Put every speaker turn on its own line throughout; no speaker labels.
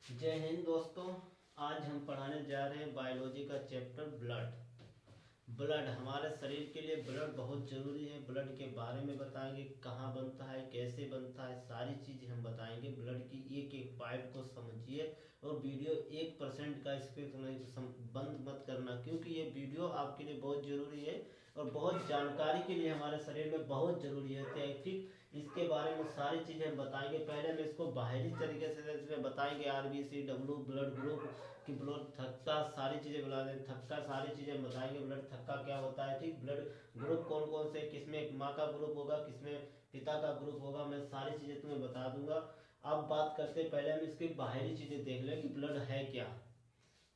जय हिंद दोस्तों। आज हम पढ़ाने जा रहे हैं बायोलॉजी का चैप्टर ब्लड। ब्लड हमारे शरीर के लिए ब्लड बहुत ज़रूरी है। ब्लड के बारे में बताएंगे, कहाँ बनता है, कैसे बनता है, सारी चीज़ें हम बताएंगे। ब्लड की एक एक पाइप को समझिए और वीडियो 1% का इस पर बंद मत करना, क्योंकि ये वीडियो आपके लिए बहुत ज़रूरी है और बहुत जानकारी के लिए हमारे शरीर में बहुत ज़रूरी है। ठीक, इसके बारे में सारी चीज़ें हम बताएंगे। पहले हम इसको बाहरी तरीके से इसमें बताएंगे, आरबीसी, डब्ल्यू, ब्लड ग्रुप कि ब्लड थक्का, सारी चीज़ें बता दें, थक्का सारी चीज़ें बताएंगे। ब्लड थक्का क्या होता है, ठीक, ब्लड ग्रुप कौन कौन से, किसमें माँ का ग्रुप होगा, किसमें पिता का ग्रुप होगा, मैं सारी चीज़ें तुम्हें बता दूंगा। अब बात करते हैं, पहले हम इसकी बाहरी चीज़ें देख लें कि ब्लड है क्या।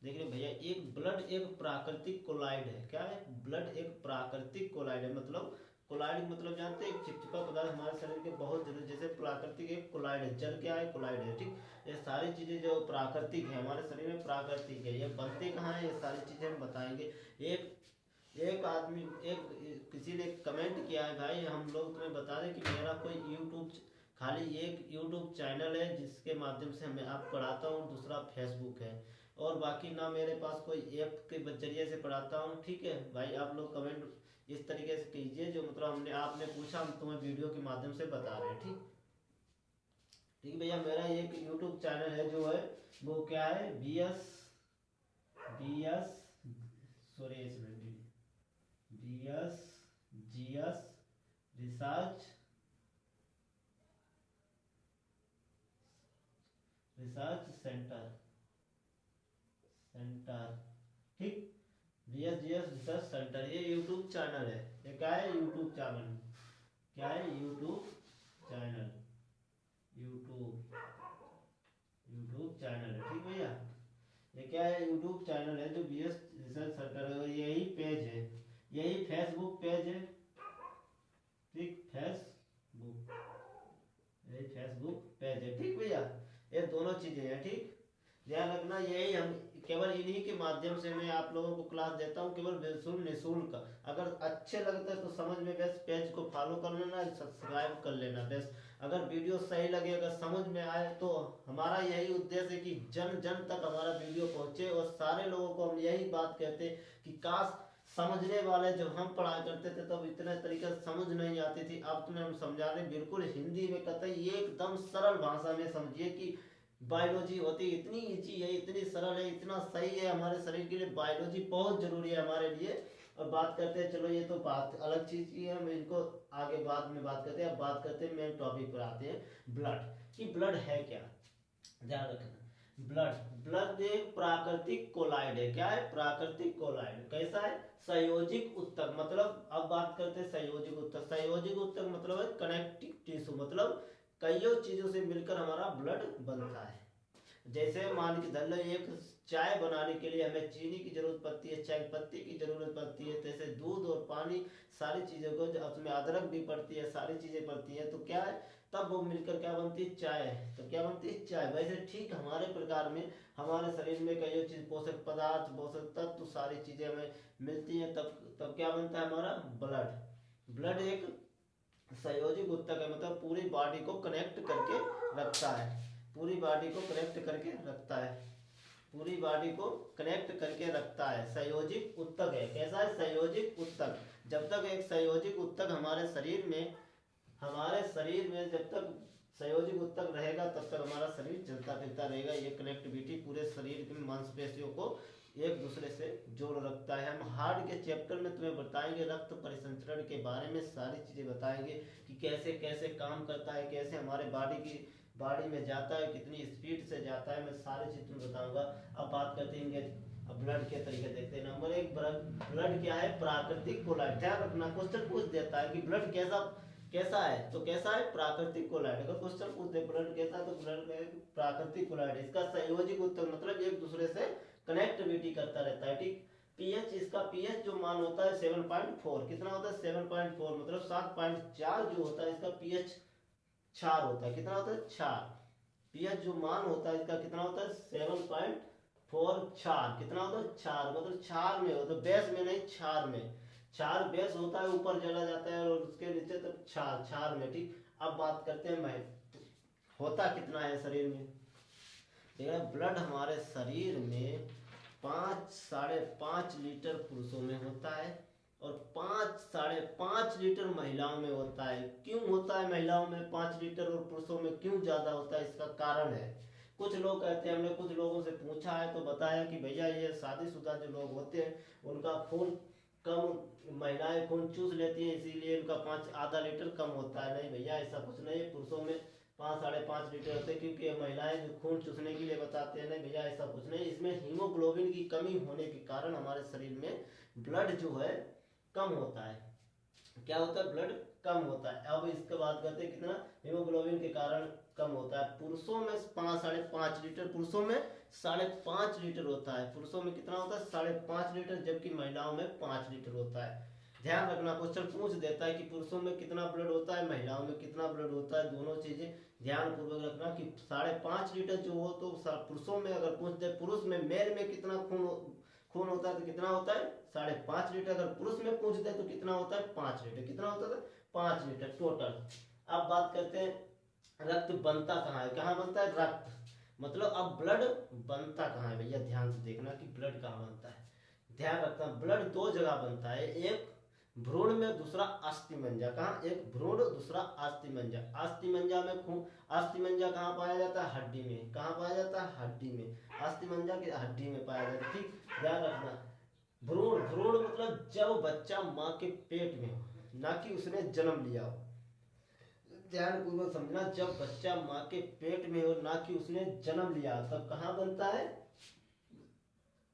देखिए भैया, एक ब्लड एक प्राकृतिक कोलाइड है। क्या है? ब्लड एक प्राकृतिक कोलाइड है। मतलब कोलाइड मतलब जानते हैं, एक चिपचिपा पदार्थ हमारे शरीर के बहुत जरूरी, जैसे प्राकृतिक एक कोलाइड है, जल क्या है, कोलाइड है। ठीक, ये सारी चीजें जो प्राकृतिक है हमारे शरीर में, प्राकृतिक है। ये बनते कहाँ है, ये सारी चीजें हम बताएंगे। एक एक आदमी, एक किसी ने कमेंट किया है, भाई हम लोग तुम्हें बता दें कि मेरा कोई यूट्यूब, खाली एक यूट्यूब चैनल है जिसके माध्यम से मैं आप पढ़ाता हूँ, दूसरा फेसबुक है, और बाकी ना मेरे पास कोई ऐप के जरिए से पढ़ाता हूँ। ठीक है भाई, आप लोग कमेंट इस तरीके से कीजिए जो मतलब हमने आपने पूछा, हम तुम्हें वीडियो के माध्यम से बता रहे हैं। ठीक, ठीक भैया, मेरा एक यूट्यूब चैनल है जो है वो क्या है, B S sorry B S research research centre. ठीक, बी एस रिसर्च सेंटर, ये यूट्यूब चैनल है। ये क्या है, यूट्यूब चैनल। क्या है, YouTube channel, YouTube YouTube channel है। ठीक भैया, ये क्या है, यूट्यूब चैनल है जो बी एस रिसर्च सेंटर है, और यही पेज है, यही फेसबुक पेज है। ठीक, फेसबुक, यही फेसबुक पेज है। ठीक भैया, ये दोनों चीजें हैं। ठीक, ध्यान रखना, यही हम केवल इन्हीं के माध्यम से मैं आप लोगों को क्लास देता हूँ, केवल बिल्कुल निःशुल्क। अगर अच्छे लगता है तो समझ में बस पेज को फॉलो कर लेना, सब्सक्राइब कर लेना बस। अगर वीडियो सही लगे, अगर समझ में आए, तो हमारा यही उद्देश्य है कि जन जन तक हमारा वीडियो पहुंचे, और सारे लोगों को हम यही बात कहते हैं कि काश समझने वाले, जब हम पढ़ाई करते थे तब इतने तरीके से समझ नहीं आती थी, अब तुम्हें हम समझा रहे बिल्कुल हिंदी में, कतई एकदम सरल भाषा में समझिए कि बायोलॉजी होती इतनी ईजी है, इतनी सरल है, इतना सही है हमारे शरीर के लिए। बायोलॉजी बहुत जरूरी है हमारे लिए। और बात करते हैं, चलो ये तो बात अलग चीज की है, हम इनको आगे बाद में बात करते हैं। अब बात करते हैं, मेन टॉपिक पर आते हैं, ब्लड। कि ब्लड है क्या, ध्यान रखना। ब्लड ब्लड एक प्राकृतिक कोलाइड है। क्या है, प्राकृतिक कोलाइड। कैसा है, संयोजिक उत्तक। मतलब अब बात करते हैं संयोजिक उत्तक। संयोजिक उत्तक मतलब है कनेक्टिव टिश्यू, मतलब कईयों चीजों से मिलकर हमारा ब्लड बनता है। जैसे मान के धर लो, एक चाय बनाने के लिए हमें चीनी की जरूरत पड़ती है, चाय पत्ती की जरूरत पड़ती है, जैसे दूध और पानी, सारी चीजों को, उसमें अदरक भी पड़ती है, सारी चीजें पड़ती है, तो क्या है, तब वो मिलकर क्या बनती है, चाय। तो क्या बनती है, चाय। वैसे ठीक हमारे प्रकार में, हमारे शरीर में कई चीज, पोषक पदार्थ, पोषक तत्व, सारी चीजें हमें मिलती हैं, तब तब क्या बनता है हमारा ब्लड। ब्लड एक संयोजिक उत्तक है, मतलब पूरी बॉडी को कनेक्ट करके रखता है, पूरी बॉडी को कनेक्ट करके रखता है, पूरी बॉडी को कनेक्ट करके रखता है, संयोजिक उत्तक है। कैसा है, संयोजिक उत्तक। जब तक एक संयोजिक उत्तक हमारे शरीर में जब तक संयोजिक उत्तक रहेगा, तब तक हमारा शरीर चलता फिरता रहेगा। ये कनेक्टिविटी पूरे शरीर की मांसपेशियों को एक दूसरे से जोड़ रखता है। हम हार्ट के चैप्टर में तुम्हें बताएंगे, रक्त परिसंचरण के बारे में सारी चीजें बताएंगे कि कैसे कैसे काम करता है, कैसे हमारे बॉडी में जाता है, कितनी स्पीड से जाता है, मैं सारी चीज तुम्हें बताऊंगा। अब बात करते हैं, अब ब्लड के तरीके देखते हैं। नंबर एक, ब्लड क्या है, प्राकृतिक कोलाइड। ध्यान रखना, क्वेश्चन पूछ देता है कि ब्लड कैसा कैसा है, तो कैसा है, प्राकृतिक कोलाइड। अगर क्वेश्चन पूछ दे ब्लड कैसा है, तो ब्लड प्राकृतिक कोलाइड। इसका संयोजिक उत्तर मतलब एक दूसरे से कनेक्टिविटी करता रहता है। ठीक, पीएच, इसका पीएच जो मान होता है 7.4, कितना होता है 7.4, मतलब 7.4 जो होता है इसका पीएच क्षार होता है। कितना होता है, क्षार। पीएच जो मान होता है इसका कितना होता है, 7.4 क्षार। कितना होता है, क्षार, मतलब क्षार में होता है, बेस में नहीं, क्षार में। क्षार बेस होता है, ऊपर चला जाता है, और उसके नीचे तक क्षार, क्षार में। ठीक, अब बात करते हैं मैं, होता कितना है शरीर में। देखा ब्लड हमारे शरीर में 5-5.5 लीटर पुरुषों में होता है और 5-5.5 लीटर महिलाओं में होता है। क्यों होता है महिलाओं में 5 लीटर और पुरुषों में क्यों ज्यादा होता है, इसका कारण है। कुछ लोग कहते हैं, हमने कुछ लोगों से पूछा है तो बताया कि भैया ये शादीशुदा जो लोग होते हैं उनका खून कम, महिलाएं खून चूस लेती हैं इसीलिए इनका 5.5 लीटर कम होता है। नहीं भैया ऐसा कुछ नहीं है, पुरुषों में 5-5.5 लीटर होते हैं क्योंकि महिलाएं जो खून चूसने के लिए बताते हैं। नहीं भैया ऐसा कुछ नहीं, इसमें हीमोग्लोबिन की कमी होने के कारण हमारे शरीर में ब्लड जो है कम होता है। क्या होता है, ब्लड कम होता है। अब इसके बाद कहते हैं कितना हीमोग्लोबिन के कारण कम होता है। पुरुषों में 5-5.5 लीटर, पुरुषों में 5.5 लीटर होता है। पुरुषों में कितना होता है 5.5 लीटर, जबकि महिलाओं में 5 लीटर होता है। ध्यान रखना, क्वेश्चन पूछ देता है कि पुरुषों में कितना ब्लड होता है, महिलाओं में कितना ब्लड होता है, दोनों चीजें ध्यान पूर्वक रखना कि 5.5 लीटर जो हो तो पुरुषों में अगर पूछ दे पुरुष में मेल में कितना खून होता है तो कितना होता है 5.5 लीटर। अगर पुरुष में पूछ दे तो कितना होता है 5 लीटर। कितना होता है 5 लीटर टोटल। अब बात करते हैं रक्त बनता कहाँ है, कहाँ बनता है रक्त, मतलब अब ब्लड बनता कहाँ है भैया, ध्यान से देखना कि ब्लड कहाँ बनता है। ध्यान रखना ब्लड 2 जगह बनता है, एक भ्रूण में, दूसरा अस्थिमज्जा। कहाँ, एक भ्रूण दूसरा अस्थिमज्जा। अस्थिमज्जा में खून, अस्थिमज्जा कहाँ पाया जाता है, हड्डी में। कहाँ पाया जाता है, हड्डी में। अस्थिमज्जा की हड्डी में पाया जाता है, ठीक। ध्यान रखना भ्रूण, भ्रूण मतलब जब बच्चा माँ के पेट में हो, ना कि उसने जन्म लिया हो। ध्यान पूर्वक समझना, जब बच्चा माँ के पेट में हो ना कि उसने जन्म लिया, तब कहाँ बनता है,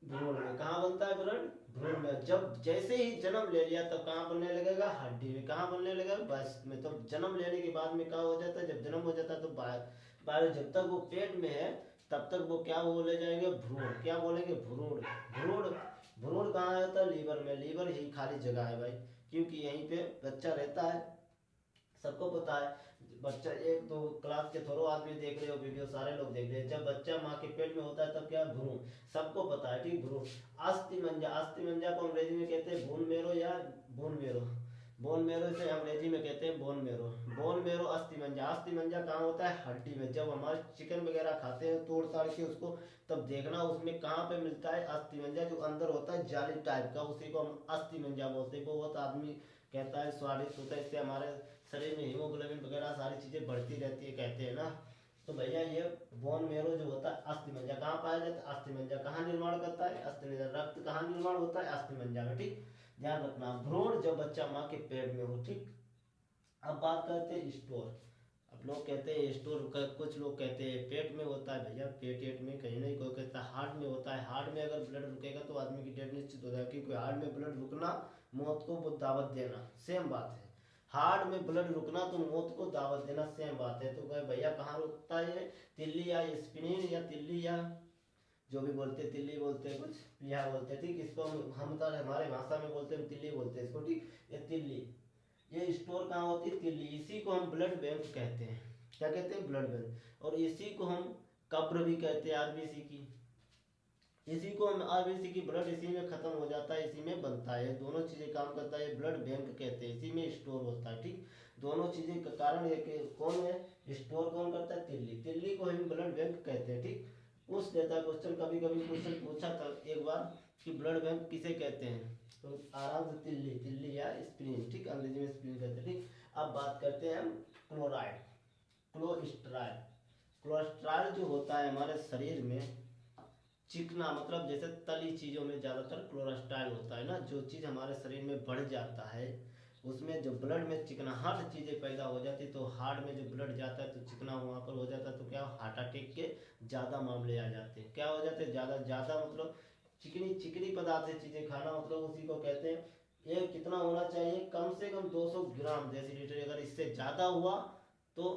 भ्रूण में। कहाँ बनता है ब्लड, भ्रूण में। जब जैसे ही जन्म ले लिया तब कहाँ बनने लगेगा, हड्डी में। कहाँ बनने लगेगा, बस में। तो जन्म लेने के बाद में क्या हो जाता है, जब जन्म हो जाता है तो बाहर जब तक वो पेट में है तब तक वो क्या बोले जाएंगे, भ्रूण। क्या बोलेंगे, भ्रूण। भ्रूण, भ्रूण कहाँ रहता है, लीवर में। लीवर ही खाली जगह है भाई, क्योंकि यहीं पे बच्चा रहता है। सबको पता है बच्चा, एक तो क्लास के थोड़ो आदमी देख रहे हो वीडियो, सारे लोग देख रहे हैं, जब बच्चा माँ के पेट में होता है तब क्या, भ्रूण। सबको पता है, ठीक। भ्रूण। अस्थिमज्जा, अस्थिमज्जा को अंग्रेजी में कहते हैं बोन मेरो या बोन मेरो। बोन मेरो से अंग्रेजी में कहते हैं बोन मेरो। Bone marrow अस्थिमज्जा। अस्थिमज्जा कहाँ होता है, हड्डी में। जब हमारे चिकन वगैरह खाते हैं तोड़ ताड़ के उसको, तब देखना उसमें कहाँ पे मिलता है, अस्थिमज्जा। जो अंदर होता है जाली टाइप का, उसी को हम अस्थिमज्जा बोलते हैं। बहुत आदमी कहता है स्वादिष्ट होता है, इससे हमारे शरीर में हीमोग्लोबिन वगैरह सारी चीजें बढ़ती रहती है, कहते हैं ना। तो भैया ये बोन मेरो जो होता है अस्थिमज्जा कहाँ पाया जाता है, अस्थिमज्जा। कहाँ निर्माण करता है, अस्थिमज्जा। रक्त कहाँ निर्माण होता है, अस्थिमज्जा में, ठीक। ध्यान रखना भ्रूण जब बच्चा माँ के पेट में हो, ठीक। अब बात करते हैं स्टोर। अब लोग कहते हैं स्टोर, कुछ लोग कहते हैं पेट में होता है भैया, पेट में कहीं नहीं। कोई कहता है हार्ट में होता है, हार्ट में अगर ब्लड रुकेगा तो आदमी की डेथ निश्चित हो जाएगी, क्योंकि हार्ट में ब्लड रुकना मौत को दावत देना, सेम बात है। हार्ट में ब्लड रुकना तो मौत को दावत देना, सेम बात है। तो भैया कहाँ रुकता है, तिल्ली या स्प्लीन या तिल्ली, या जो भी बोलते हैं, तिल्ली बोलते हैं, कुछ प्लीहा बोलते हैं, ठीक। इसको हम तो हमारे भाषा में बोलते हैं तिल्ली बोलते हैं इसको, ठीक। ये तिल्ली, ये स्टोर कहाँ होती है, तिल्ली। इसी को हम ब्लड बैंक कहते हैं। क्या कहते हैं, ब्लड बैंक। और इसी को हम कब्र भी कहते हैं, आरबीसी की। इसी को हम आरबीसी की ब्लड इसी में खत्म हो जाता है, इसी में बनता है। दोनों चीजें काम करता है, ब्लड बैंक कहते हैं, इसी में स्टोर होता है, ठीक। दोनों चीजें का कारण एक कौन है, स्टोर कौन करता है, तिल्ली। तिल्ली को हम ब्लड बैंक कहते हैं, ठीक। पूछ देता है क्वेश्चन, कभी कभी क्वेश्चन पूछा था एक बार कि ब्लड बैंक किसे कहते हैं, तो आराम से तिल्ली, तिल्ली या स्प्लीन, ठीक। अंग्रेजी में स्प्लीन कहते हैं, ठीक। अब बात करते हैं हम क्लोराइड, कोलेस्ट्रॉल। कोलेस्ट्रॉल जो होता है हमारे शरीर में चिकना, मतलब जैसे तली चीजों में ज्यादातर कोलेस्ट्रॉल होता है ना, जो चीज हमारे शरीर में बढ़ जाता है उसमें जो ब्लड में चिकनाहट चीजें पैदा हो जाती, तो हार्ट में जो ब्लड जाता है तो चिकना वहां पर हो जाता है, तो क्या हार्ट अटैक के ज्यादा मामले आ जाते हैं। क्या हो जाते हैं, ज्यादा ज्यादा, मतलब चिकनी चिकनी पदार्थ चीजें खाना, मतलब उसी को कहते हैं। ये कितना होना चाहिए, कम से कम 200 ग्राम डेसीलीटर। अगर इससे ज्यादा हुआ तो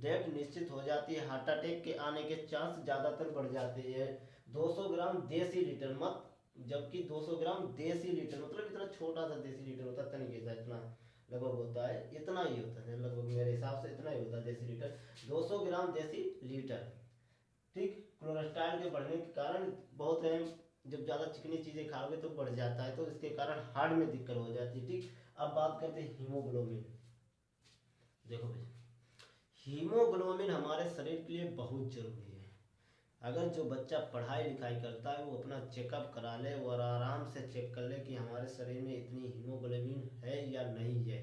डेथ निश्चित हो जाती है, हार्ट अटैक के आने के चांस ज्यादातर बढ़ जाते हैं। 200 ग्राम देसी लीटर मत, जबकि 200 ग्राम देसी लीटर मतलब इतना छोटा सा देसी लीटर होता है, तनिके सा इतना लगभग होता है, इतना ही होता है लगभग, मेरे हिसाब से इतना ही होता है देसी लीटर, 200 ग्राम देसी लीटर, ठीक। कोलेस्ट्रॉल के बढ़ने के कारण बहुत है, जब ज्यादा चिकनी चीजें खाओगे तो बढ़ जाता है, तो इसके कारण हार्ट में दिक्कत हो जाती है, ठीक। अब बात करते हैं हीमोग्लोबिन। देखो भाई हीमोग्लोबिन हमारे शरीर के लिए बहुत जरूरी है। अगर जो बच्चा पढ़ाई लिखाई करता है वो अपना चेकअप करा ले और आराम से चेक कर ले कि हमारे शरीर में इतनी हीमोग्लोबिन है या नहीं है।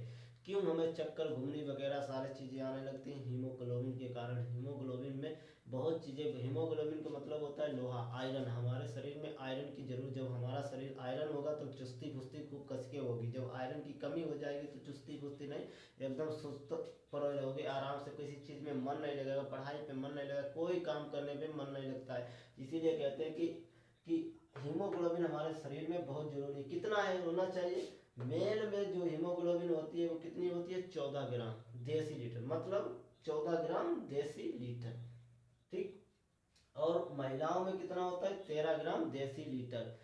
क्यों हमें चक्कर घूमनी वगैरह सारी चीज़ें आने लगती हैं? हीमोग्लोबिन के कारण। हीमोग्लोबिन में बहुत चीज़ें, हीमोग्लोबिन का मतलब होता है लोहा, आयरन। हमारे शरीर में आयरन की जरूरत, जब हमारा शरीर आयरन होगा तो चुस्ती फुस्ती खूब कसके होगी। जब आयरन की कमी हो जाएगी तो चुस्ती फुस्ती नहीं, एकदम सुस्त पड़े रहोगे, आराम से किसी चीज़ में मन नहीं लगेगा, पढ़ाई पे मन नहीं लगेगा, कोई काम करने पे मन नहीं लगता है। इसीलिए कहते हैं कि हीमोग्लोबिन हमारे शरीर में बहुत जरूरी है। कितना है होना चाहिए? मेल में जो हीमोग्लोबिन होती है वो कितनी होती है? 14 ग्राम देसी लीटर, मतलब 14 ग्राम देसी लीटर, ठीक। और महिलाओं में कितना होता है? 13 ग्राम देसी लीटर।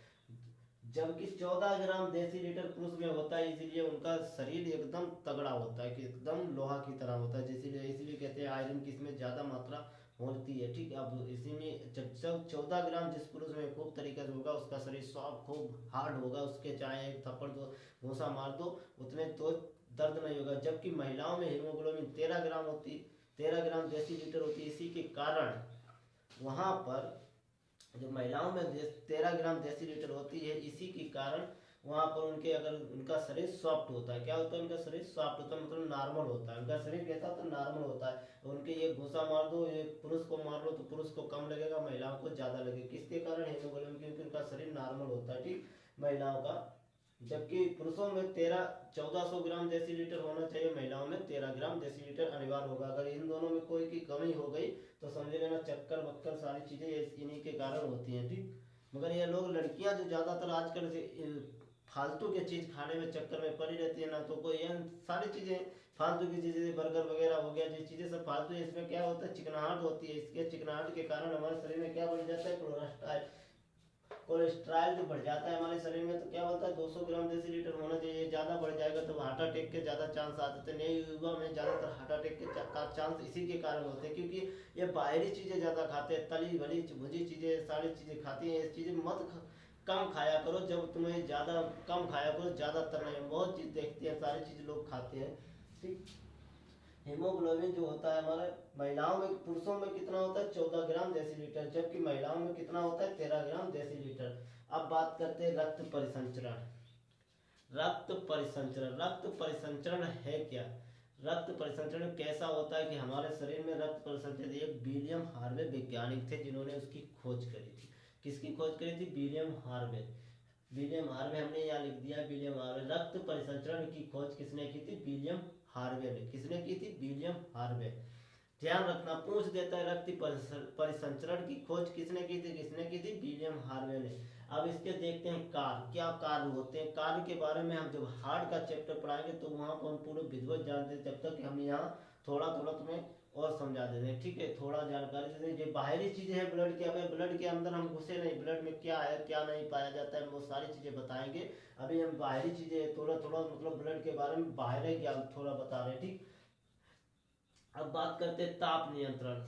जबकि 14 ग्राम देसी लीटर पुरुष में होता है, इसीलिए उनका शरीर एकदम तगड़ा होता है, कि एकदम लोहा की तरह होता है। इसीलिए इसीलिए कहते हैं आयरन की इसमें ज़्यादा मात्रा होती है, ठीक। अब इसी में जब 14 ग्राम जिस पुरुष में खूब तरीके से होगा, उसका शरीर सॉफ्ट खूब हार्ड होगा, उसके चाहे एक थप्पड़ दो, घूसा मार दो, उतने तो दर्द नहीं होगा। जबकि महिलाओं में हीमोग्लोबिन 13 ग्राम होती, 13 ग्राम देसी लीटर होती है। इसी के कारण वहाँ पर जो महिलाओं में 13 ग्राम देसी लीटर होती है, इसी के कारण वहाँ पर उनके, अगर उनका शरीर सॉफ्ट होता है, क्या होता है? उनका शरीर सॉफ्ट होता है, मतलब नॉर्मल होता है। उनका शरीर कैसा होता है? नॉर्मल होता है। उनके ये घूसा मार दो, ये पुरुष को मार लो तो पुरुष को कम लगेगा, महिलाओं को ज़्यादा लगेगा। किसके कारण? हीमोग्लोबिन, क्योंकि उनका शरीर नॉर्मल होता है, ठीक, महिलाओं का। जबकि पुरुषों में 1400 ग्राम देसी लीटर होना चाहिए, महिलाओं में 13 ग्राम देसी लीटर अनिवार्य होगा। अगर इन दोनों में कोई की कमी हो गई तो समझ लेना चक्कर वक्कर सारी चीज़ें इन्हीं के कारण होती हैं, ठीक। मगर ये लोग, लड़कियां जो ज़्यादातर आजकल से फालतू की चीज़ खाने में चक्कर में पड़ी रहती है ना, तो कोई ये सारी चीज़ें फालतू की चीज़ें, बर्गर वगैरह हो गया, जो चीज़ें सब फालतू है, इसमें क्या होता है? चिकनाहट होती है। इसके चिकनाहट के कारण हमारे शरीर में क्या बढ़ जाता है? कोलेस्ट्रॉल। कोलेस्ट्रॉल जो बढ़ जाता है हमारे शरीर में, तो क्या होता है? 200 ग्राम देसी लीटर होना चाहिए। ज़्यादा बढ़ जाएगा तो हार्ट अटैक के ज़्यादा चांस आ जाते हैं। नए युवा में ज़्यादातर हार्ट अटैक के का चांस इसी के कारण होते हैं, क्योंकि ये बाहरी चीज़ें ज़्यादा खाते हैं, तली भली भुजी चीज़ें सारी चीज़ें खाती हैं। ये चीज़ें मत कम खाया करो। जब तुम्हें ज़्यादा कम खाया करो, ज़्यादातर नहीं, बहुत चीज़ देखती है, सारी चीज़ लोग खाते हैं, ठीक। हीमोग्लोबिन जो होता है हमारे महिलाओं में, पुरुषों में कितना होता है? 14 ग्राम देसी लीटर, जबकि महिलाओं में कितना होता है? 13 ग्राम देसी लीटर। अब बात करते हैं रक्त परिसंचरण। रक्त परिसंचरण, रक्त परिसंचरण है क्या? रक्त परिसंचरण कैसा होता है कि हमारे शरीर में रक्त परिसंचरण, एक विलियम हार्वे वैज्ञानिक थे जिन्होंने उसकी खोज करी थी। किसकी खोज करी थी? William Harvey. विलियम हार्वे हमने यहाँ लिख दिया, विलियम हार्वे। रक्त परिसंचरण की खोज किसने की थी? विलियम हार्वे ने। किसने की थी? William Harvey. ध्यान रखना, पूछ देता है रक्त परिसंचरण की खोज किसने की थी? किसने की थी? विलियम हार्वे ने। अब इसके देखते हैं कार्य, क्या कार्य होते हैं। कार्य के बारे में हम जब हार्ट का चैप्टर पढ़ाएंगे तो वहाँ पर हम पूरे विधिवत जानते हैं, जब तक हम यहाँ थोड़ा थोड़ा तुम्हें और समझा देते हैं, ठीक है। थोड़ा जानकारी देते हैं। जो बाहरी चीजें हैं ब्लड के, हमें ब्लड के अंदर हम घुसे नहीं, ब्लड में क्या है क्या नहीं पाया जाता है, वो सारी चीजें बताएंगे। अभी हम बाहरी चीजें थोड़ा थोड़ा, मतलब ब्लड के बारे में बाहरी ज्ञान थोड़ा बता रहे हैं, ठीक। अब बात करते हैं ताप नियंत्रण।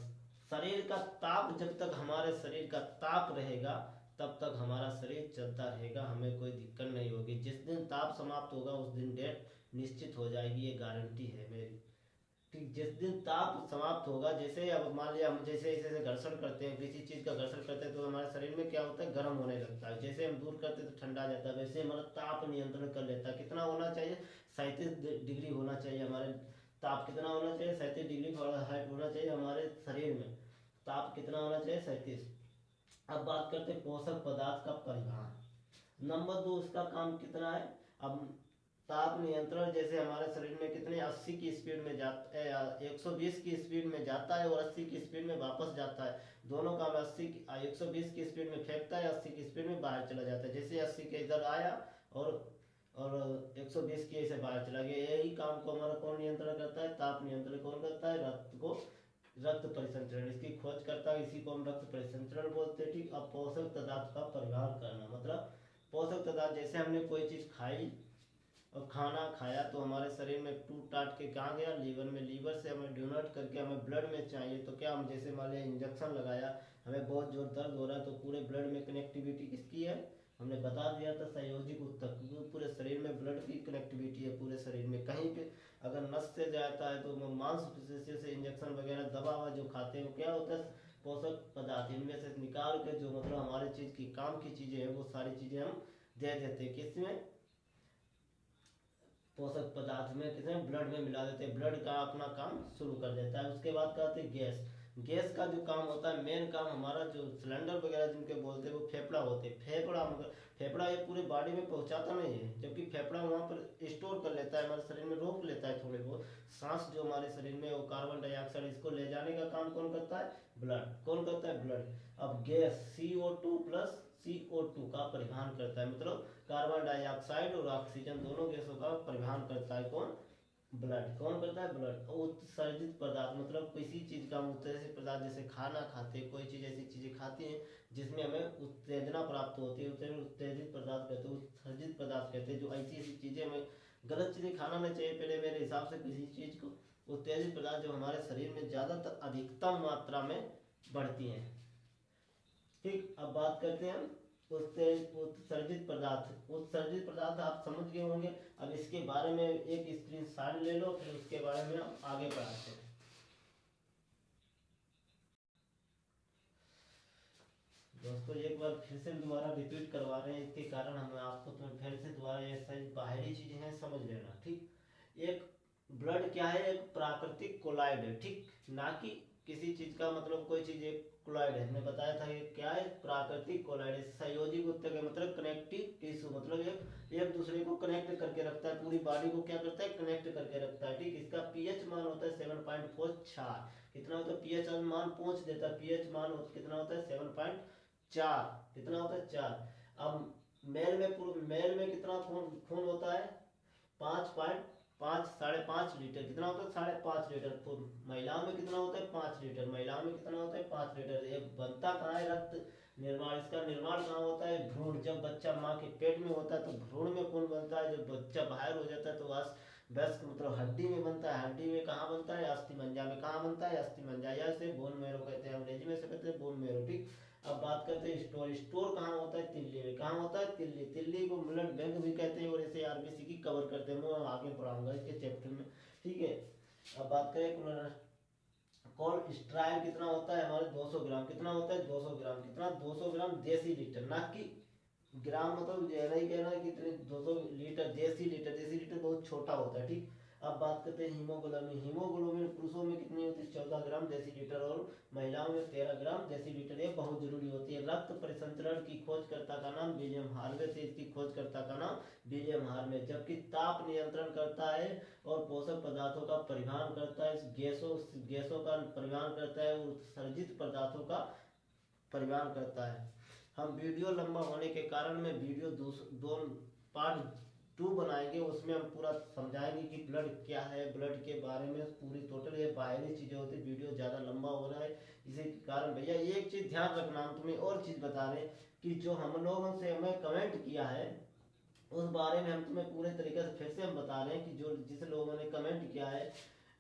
शरीर का ताप, जब तक हमारे शरीर का ताप रहेगा तब तक हमारा शरीर चलता रहेगा, हमें कोई दिक्कत नहीं होगी। जिस दिन ताप समाप्त होगा उस दिन डेथ निश्चित हो जाएगी, ये गारंटी है मेरी, ठीक। जिस दिन ताप समाप्त होगा, जैसे अब मान लिया हम जैसे जैसे घर्षण करते हैं, किसी चीज का घर्षण करते हैं तो हमारे शरीर में क्या होता है? गर्म होने लगता है। जैसे हम दूर करते हैं तो ठंडा जाता है, वैसे हमारा ताप नियंत्रण कर लेता है। कितना होना चाहिए? 37 डिग्री होना चाहिए हमारे। ताप कितना होना चाहिए? 37 डिग्री फ़ारेनहाइट होना चाहिए हमारे शरीर में। ताप कितना होना चाहिए? 37। अब बात करते हैं पोषक पदार्थ का परिवहन। नंबर 2, उसका काम कितना है? अब ताप नियंत्रण, जैसे हमारे शरीर में कितने 80 की स्पीड में जाता है, 120 की स्पीड में जाता है और 80 की स्पीड में वापस जाता है। दोनों काम 120 की स्पीड में फेंकता है, 80 की स्पीड में बाहर चला जाता है। जैसे 80 के इधर आया और 120 की ऐसे बाहर चला गया। यही काम को हमारा कौन नियंत्रण करता है? ताप नियंत्रण कौन करता है? रक्त परिसंचरण इसकी खोज करता है, इसी को हम रक्त परिसंचरण बोलते हैं, ठीक। अब पोषक पदार्थ का परिवहन करना, मतलब पोषक पदार्थ, जैसे हमने कोई चीज खाई और खाना खाया तो हमारे शरीर में टूट टाट के कहाँ गया? लीवर में। लीवर से हमें डोनेट करके हमें ब्लड में चाहिए, तो क्या हम, जैसे मान लिया इंजेक्शन लगाया, हमें बहुत जोर दर्द हो रहा है, तो पूरे ब्लड में कनेक्टिविटी किसकी है? हमने बता दिया था, संयोजित ऊतक, क्योंकि पूरे शरीर में ब्लड की कनेक्टिविटी है। पूरे शरीर में कहीं पे अगर नस से जाता है तो मांसपेशियों से इंजेक्शन वगैरह दवा जो खाते हैं वो क्या होता है? पोषक पदार्थ इनमें से निकाल के जो मतलब हमारे चीज की काम की चीजें हैं वो सारी चीजें हम दे देते हैं किसमें, पोषक पदार्थ में, किसमें, ब्लड में मिला देते हैं। ब्लड का अपना काम शुरू कर देता है। उसके बाद कहते हैं गैस। गैस का जो काम होता है, मेन काम हमारा जो सिलेंडर वगैरह जिनके बोलते हैं वो फेफड़ा होते हैं। फेफड़ा मतलब फेफड़ा ये पूरे बॉडी में पहुंचाता नहीं है, जबकि फेफड़ा वहाँ पर स्टोर कर लेता है, हमारे शरीर में रोक लेता है थोड़े बहुत सांस जो हमारे शरीर में वो कार्बन डाइऑक्साइड, इसको ले जाने का काम कौन करता है, ब्लड। कौन करता है, ब्लड। अब गैस CO2 प्लस CO2 का परिवहन करता है, मतलब कार्बन डाइऑक्साइड और ऑक्सीजन दोनों गैसों का परिवहन करता है कौन, ब्लड। कौन करता है, ब्लड। उत्सर्जित पदार्थ मतलब किसी चीज का उत्सर्जित पदार्थ, जैसे खाना खाते हैं, कोई चीज ऐसी चीजें खाती हैं जिसमें हमें उत्तेजना प्राप्त होती है, उसे उत्तेजित पदार्थ कहते हैं, उत्सर्जित पदार्थ कहते हैं। जो ऐसी ऐसी चीजें हमें, गलत चीजें खाना नहीं चाहिए पहले मेरे हिसाब से, किसी चीज को उत्तेजित पदार्थ जो हमारे शरीर में ज्यादातर अधिकतम मात्रा में बढ़ती हैं। ठीक, अब बात करते हैं उससे उत्सर्जित पदार्थ। उत्सर्जित पदार्थ आप समझ गए होंगे। अब इसके बारे में एक स्क्रीनशॉट ले लो, फिर उसके बारे में हम आगे पढ़ाते हैं। दोस्तों एक बार फिर से दोबारा रिपीट करवा रहे हैं, इसके कारण हम आपको तो फिर से दोबारा ये सारी बाहरी चीजें हैं समझ लेना। ठीक, एक ब्लड क्या है, एक प्राकृतिक कोलाइड है। ठीक, ना कि किसी चीज का मतलब कोई चीज एक कोलाइड है, हमने बताया था ये क्या है, प्राकृतिक कोलाइड। सहयोगी ऊतक है, मतलब कनेक्टिव टिश्यू, मतलब एक दूसरे को कनेक्ट करके रखता है, पूरी बॉडी को क्या करता है, कनेक्ट करके रखता है। ठीक, इसका पीएच मान होता है 7.4। कितना होता है पीएच मान, पहुंच देता है पीएच मान कितना होता है 7.4। कितना होता है 4। अब मेल में कितना खून खून होता है 5.5, 5.5 लीटर। कितना होता है 5.5 लीटर खून। महिलाओं में कितना होता है 5 लीटर। महिलाओं में कितना होता है 5 लीटर। ये बनता कहाँ है, रक्त निर्माण। इसका निर्माण कहाँ होता है, भ्रूण। जब बच्चा माँ के पेट में होता है तो भ्रूण में खून बनता है। जब बच्चा बाहर हो जाता है तो वयस्क मतलब हड्डी में बनता है। हड्डी में कहाँ बनता है, अस्थिमज्जा में। कहाँ बनता है, अस्थिमज्जा, या इसे बोन मैरो कहते हैं, अंग्रेजी में से कहते हैं बोन मैरो। ठीक, अब बात करते हैं स्टोर। स्टोर कहाँ होता है, तिल्ली में। कहाँ होता है, तिल्ली। तिल्ली को ब्लड बैंक भी कहते हैं, और इसे आरबीसी की कवर करते हैं। मैं आगे पढ़ाऊंगा इसके चैप्टर में। ठीक है, अब बात करें कोलेस्ट्रॉल कितना होता है हमारे 200 ग्राम। कितना होता है 200 ग्राम। कितना 200 ग्राम देसी लीटर, ना कि ग्राम, मतलब नहीं कहना कि 200 लीटर देसी लीटर। देसी लीटर बहुत छोटा होता है। ठीक, अब बात करते हैं हीमोग्लोबिन। हीमोग्लोबिन पुरुषों में कितनी होती है 14 ग्राम देसी लीटर, और महिलाओं में 13 ग्राम देसी लीटर। ये बहुत जरूरी होती है। रक्त परिसंचरण की खोजकर्ता का नाम विलियम हार्वे थे। इसकी खोजकर्ता का नाम विलियम हार्वे। जबकि ताप नियंत्रण करता है और पोषक पदार्थों का परिवहन करता है, इस गैसों का परिवहन करता है, और उत्सर्जित पदार्थों का परिवहन करता है। हम वीडियो लंबा होने के कारण में वीडियो दो पार्ट 2 बनाएंगे, उसमें हम पूरा समझाएंगे कि ब्लड क्या है, ब्लड के बारे में पूरी टोटल। ये बाहरी चीजें होती है, वीडियो ज्यादा लंबा हो रहा है इसी के कारण। भैया एक चीज ध्यान रखना, हम तुम्हें और चीज बता रहे हैं कि जो हम लोगों से हमें कमेंट किया है उस बारे में हम तुम्हें पूरे तरीके से फिर से हम बता रहे हैं कि जो जिस लोगों ने कमेंट किया है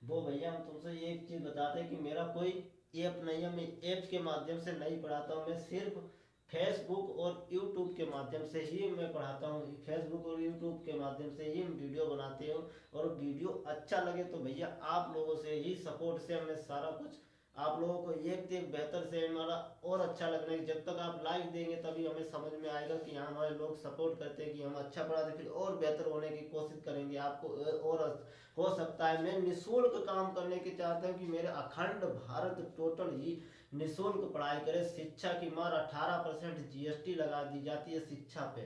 वो भैया हम तुमसे एक चीज बताते हैं कि मेरा कोई ऐप नहीं है, मैं ऐप के माध्यम से नहीं पढ़ाता हूँ। मैं सिर्फ फेसबुक और यूट्यूब के माध्यम से ही मैं पढ़ाता हूँ। फेसबुक और यूट्यूब के माध्यम से ही हम वीडियो बनाते हो, और वीडियो अच्छा लगे तो भैया आप लोगों से ही सपोर्ट से हमें सारा कुछ, आप लोगों को एक से एक बेहतर से हमारा और अच्छा लगना है। जब तक आप लाइक देंगे तभी हमें समझ में आएगा कि हाँ हमारे लोग सपोर्ट करते हैं कि हम अच्छा पढ़ाते, फिर और बेहतर होने की कोशिश करेंगे। आपको और हो सकता है, मैं निःशुल्क काम करने की चाहता हूँ कि मेरे अखंड भारत टोटल ही निःशुल्क पढ़ाई करे। शिक्षा की मार 18% जीएसटी लगा दी जाती है शिक्षा पे,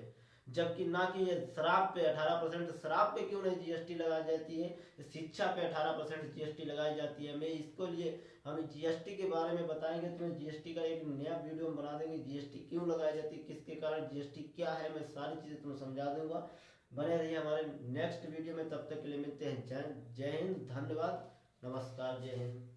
जबकि ना कि ये शराब पे 18%। शराब पे क्यों नहीं जीएसटी लगाई जाती है, शिक्षा पे 18% जीएसटी लगाई जाती है। मैं इसको लिए हम जीएसटी के बारे में बताएंगे, तुम्हें जीएसटी का एक नया वीडियो हम बना देंगे। जीएसटी क्यों लगाई जाती है, किसके कारण जीएसटी क्या है, मैं सारी चीजें तुम्हें समझा दूंगा। बने रहिए हमारे नेक्स्ट वीडियो में, तब तक के लिए मिलते हैं। जय हिंद, धन्यवाद, नमस्कार, जय हिंद।